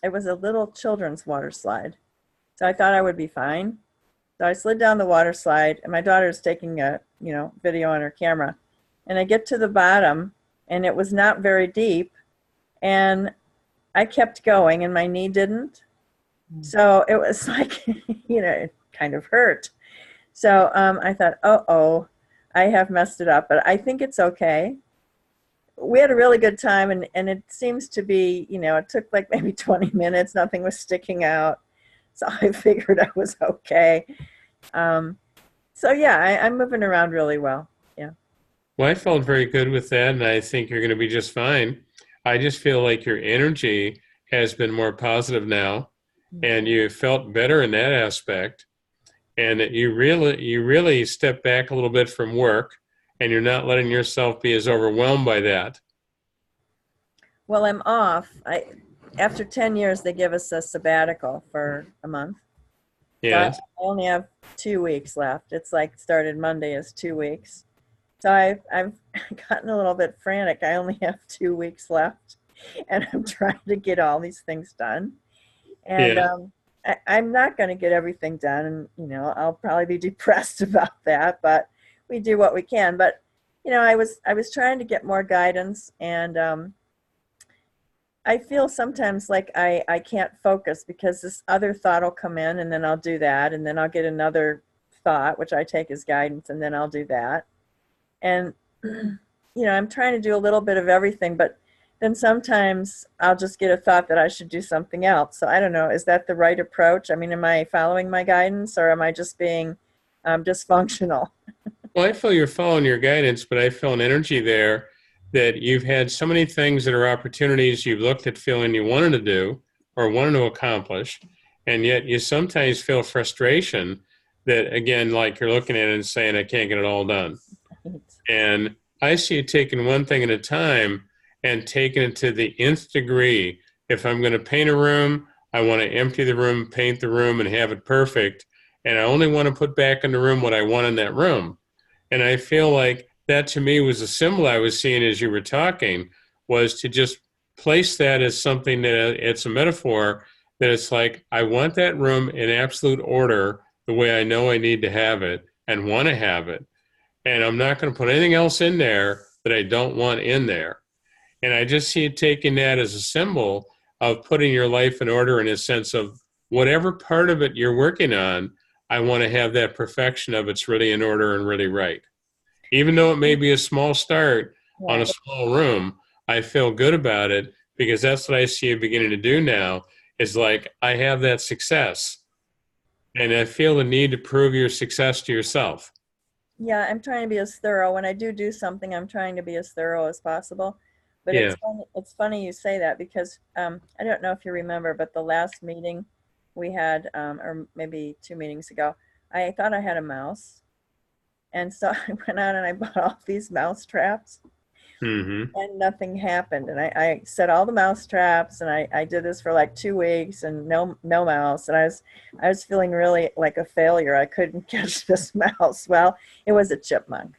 it was a little children's water slide, so I thought I would be fine. So I slid down the water slide, and my daughter's taking a video on her camera, and I get to the bottom, and it was not very deep, and I kept going, and my knee didn't. So it was like, it kind of hurt. So I thought, oh, I have messed it up, but I think it's okay. We had a really good time, and it seems to be, it took like maybe 20 minutes. Nothing was sticking out. So I figured I was okay. So yeah, I'm moving around really well. Yeah. Well, I felt very good with that, and I think you're going to be just fine. I just feel like your energy has been more positive now, and you felt better in that aspect, and that you really step back a little bit from work, and you're not letting yourself be as overwhelmed by that. Well, I'm off. After 10 years, they give us a sabbatical for a month. So I Yes. only have 2 weeks left. It's like started Monday is 2 weeks. So I've gotten a little bit frantic. I only have 2 weeks left, and I'm trying to get all these things done. And Yeah. I'm not going to get everything done, and I'll probably be depressed about that. But we do what we can. But I was trying to get more guidance, and I feel sometimes like I can't focus because this other thought will come in, and then I'll do that, and then I'll get another thought, which I take as guidance, and then I'll do that. And I'm trying to do a little bit of everything, but then sometimes I'll just get a thought that I should do something else. So I don't know, is that the right approach? I mean, am I following my guidance, or am I just being dysfunctional? Well, I feel you're following your guidance, but I feel an energy there that you've had so many things that are opportunities you've looked at feeling you wanted to do or wanted to accomplish, and yet you sometimes feel frustration that, again, like you're looking at it and saying, I can't get it all done. And I see you taking one thing at a time and taking it to the nth degree. If I'm going to paint a room, I want to empty the room, paint the room, and have it perfect. And I only want to put back in the room what I want in that room. And I feel like that to me was a symbol I was seeing as you were talking, was to just place that as something that it's a metaphor, that it's like, I want that room in absolute order the way I know I need to have it and want to have it. And I'm not going to put anything else in there that I don't want in there. And I just see it taking that as a symbol of putting your life in order, in a sense of whatever part of it you're working on, I want to have that perfection of it's really in order and really right. Even though it may be a small start on a Right. small room, I feel good about it because that's what I see you beginning to do now, is like, I have that success. And I feel the need to prove your success to yourself. Yeah, I'm trying to be as thorough. When I do something, I'm trying to be as thorough as possible. But Yeah. it's funny you say that because I don't know if you remember, but the last meeting we had, or maybe 2 meetings ago, I thought I had a mouse. And so I went out and I bought all these mouse traps, Mm-hmm. and nothing happened. And I set all the mouse traps, and I did this for like 2 weeks, and no mouse. And I was feeling really like a failure. I couldn't catch this mouse. Well, it was a chipmunk.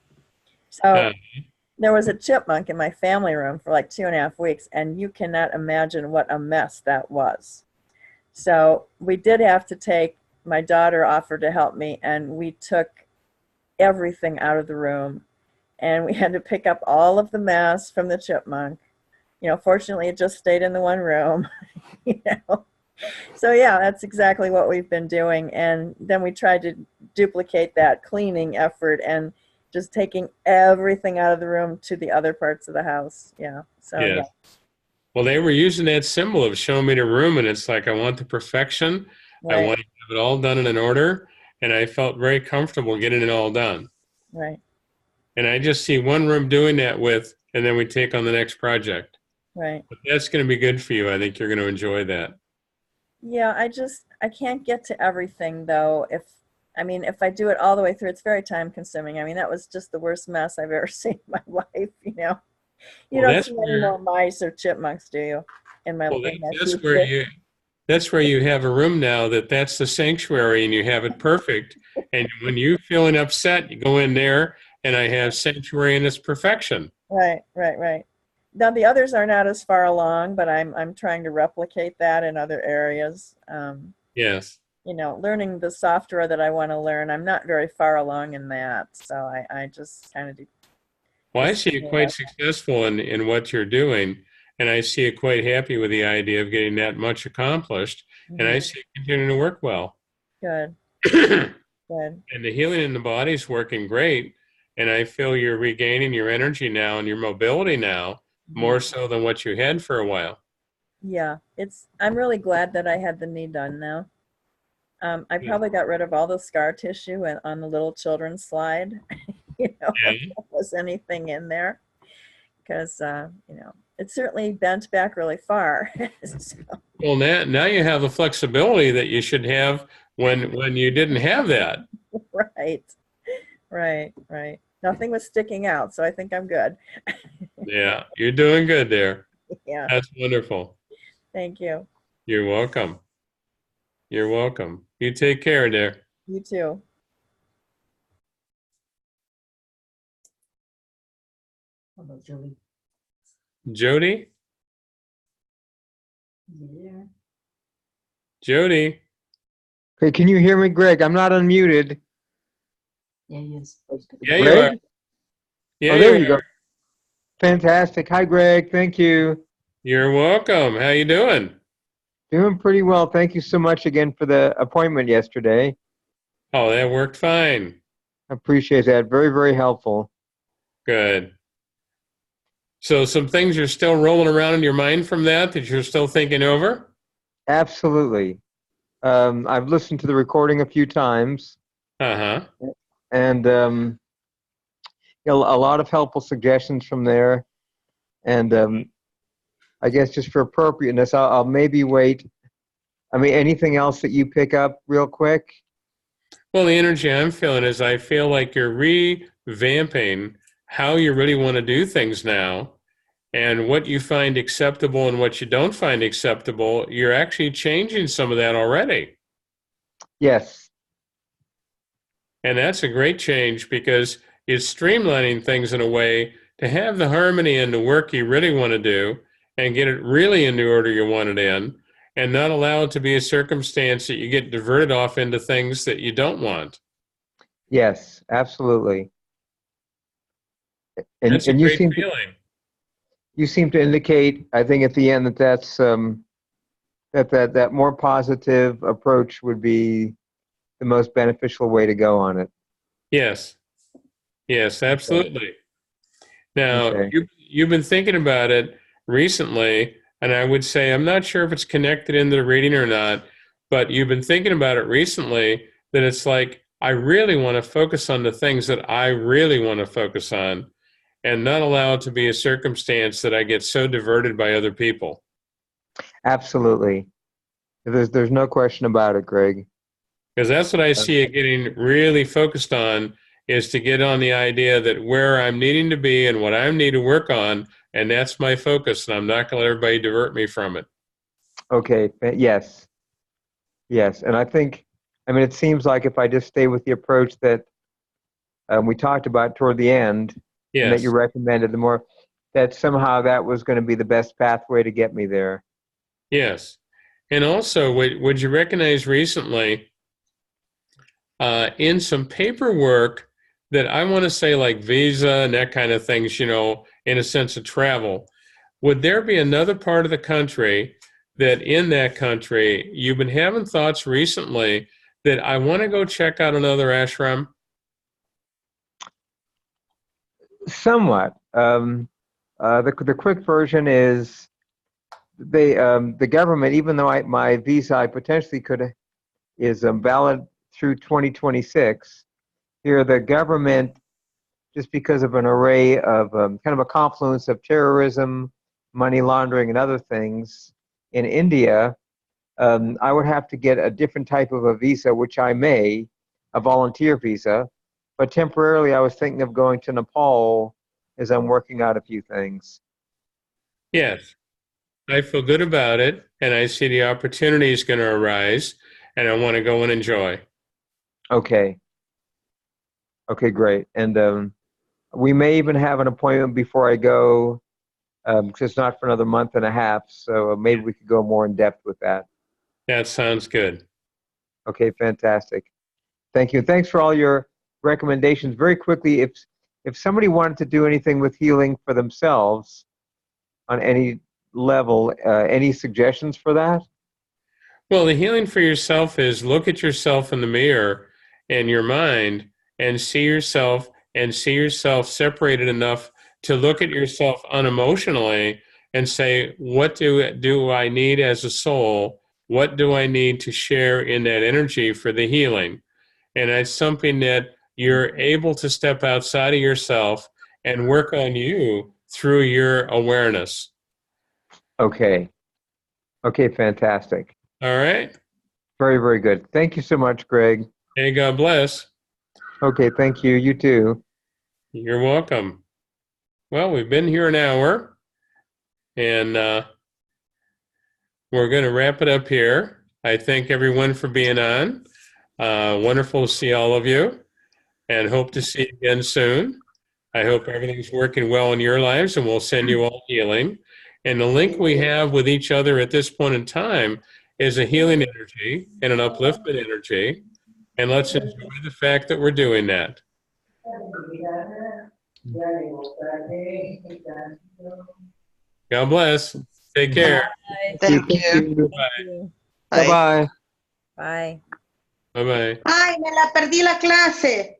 So there was a chipmunk in my family room for like 2.5 weeks, and you cannot imagine what a mess that was. So we did have to take, my daughter offered to help me, and we took everything out of the room, and we had to pick up all of the mess from the chipmunk. Fortunately, it just stayed in the one room. you know. So yeah, that's exactly what we've been doing. And then we tried to duplicate that cleaning effort and just taking everything out of the room to the other parts of the house. Yeah. So Yeah. yeah. Well, they were using that symbol of show me the room, and it's like, I want the perfection. I Right. want to have it all done in an order, and I felt very comfortable getting it all done. Right. And I just see one room doing that with, and then we take on the next project. Right. But that's going to be good for you. I think you're going to enjoy that. Yeah. I can't get to everything though. If I do it all the way through, it's very time consuming. I mean, that was just the worst mess I've ever seen in my life. You Well, don't that's see any where, more mice or chipmunks, do you? In my well, in my that's where future. you have a room now that's the sanctuary, and you have it perfect. And when you're feeling upset, you go in there, and I have sanctuary in its perfection. Right, right, right. Now the others are not as far along, but I'm trying to replicate that in other areas. Yes. Learning the software that I want to learn. I'm not very far along in that, so I just kind of Well, I just see you quite successful in what you're doing, and I see you quite happy with the idea of getting that much accomplished, and I see it continuing to work well. good, And good. the healing in the body is working great, and I feel you're regaining your energy now and your mobility now, more so than what you had for a while. Yeah, I'm really glad that I had the knee done now. I probably got rid of all the scar tissue on the little children's slide, if Yeah. there was anything in there, because it certainly bent back really far. So, Well, now you have the flexibility that you should have when you didn't have that. right, right, right. Nothing was sticking out, so I think I'm good. Yeah, you're doing good there. Yeah, That's wonderful. thank you. You're welcome. You're welcome. You take care there. You too. How about Joey? Jody? Yeah. Jody? Okay, can you hear me, Greg? I'm not unmuted. Yeah, he is. Yeah, you are. Greg? Yeah, Oh, you there you go. are. Fantastic. Hi, Greg. Thank you. You're welcome. How you doing? Doing pretty well. Thank you so much again for the appointment yesterday. Oh, that worked fine. Appreciate that. Very, very helpful. Good. So some things are still rolling around in your mind from that you're still thinking over? Absolutely. I've listened to the recording a few times, Uh-huh. and a lot of helpful suggestions from there. And I guess just for appropriateness, I'll maybe wait. I mean, anything else that you pick up real quick? Well, the energy I'm feeling is I feel like you're revamping how you really want to do things now, and what you find acceptable and what you don't find acceptable. You're actually changing some of that already. Yes. And that's a great change because it's streamlining things in a way to have the harmony and the work you really want to do and get it really in the order you want it in, and not allow it to be a circumstance that you get diverted off into things that you don't want. Yes, absolutely. And That's a and you great seem feeling. to indicate, I think at the end, that's that more positive approach would be the most beneficial way to go on it. Yes. Yes, absolutely. Now, Okay. you've been thinking about it recently, and I would say I'm not sure if it's connected into the reading or not, but you've been thinking about it recently that it's like I really want to focus on the things that I really want to focus on and not allow it to be a circumstance that I get so diverted by other people. Absolutely. There's no question about it, Greg. Because that's what I see it getting really focused on, is to get on the idea that where I'm needing to be and what I need to work on, and that's my focus, and I'm not going to let everybody divert me from it. Okay. Yes. Yes. And I mean, it seems like if I just stay with the approach that we talked about toward the end and that you Yes, recommended, the more that somehow that was going to be the best pathway to get me there. yes. And also, would you recognize recently in some paperwork that I want to say like visa and that kind of things, in a sense of travel, would there be another part of the country that in that country you've been having thoughts recently that I want to go check out another ashram? Somewhat. The quick version is the government, even though my visa I potentially could is valid through 2026. Here, the government, just because of an array of kind of a confluence of terrorism, money laundering, and other things in India, I would have to get a different type of a visa, which I may, a volunteer visa. But temporarily, I was thinking of going to Nepal as I'm working out a few things. Yes, I feel good about it, and I see the opportunity is going to arise, and I want to go and enjoy. Okay. Okay, great. And we may even have an appointment before I go, because it's not for another month and a half. So maybe we could go more in depth with that. That sounds good. Okay, fantastic. Thank you. Thanks for all your recommendations. Very quickly, if somebody wanted to do anything with healing for themselves on any level, any suggestions for that? Well, the healing for yourself is look at yourself in the mirror in your mind and see yourself separated enough to look at yourself unemotionally and say, what do I need as a soul? What do I need to share in that energy for the healing? And it's something that you're able to step outside of yourself and work on you through your awareness. Okay. Okay, fantastic. All right? Very, very good. Thank you so much, Greg. Hey, God bless. Okay, thank you. You too. You're welcome. Well, we've been here an hour, and we're going to wrap it up here. I thank everyone for being on. Wonderful to see all of you, and hope to see you again soon. I hope everything's working well in your lives, and we'll send you all healing. And the link we have with each other at this point in time is a healing energy and an upliftment energy. And let's enjoy the fact that we're doing that. God bless. Take care. Thank you. Bye. Bye-bye. Bye. Bye-bye. Ay, me la perdí la clase.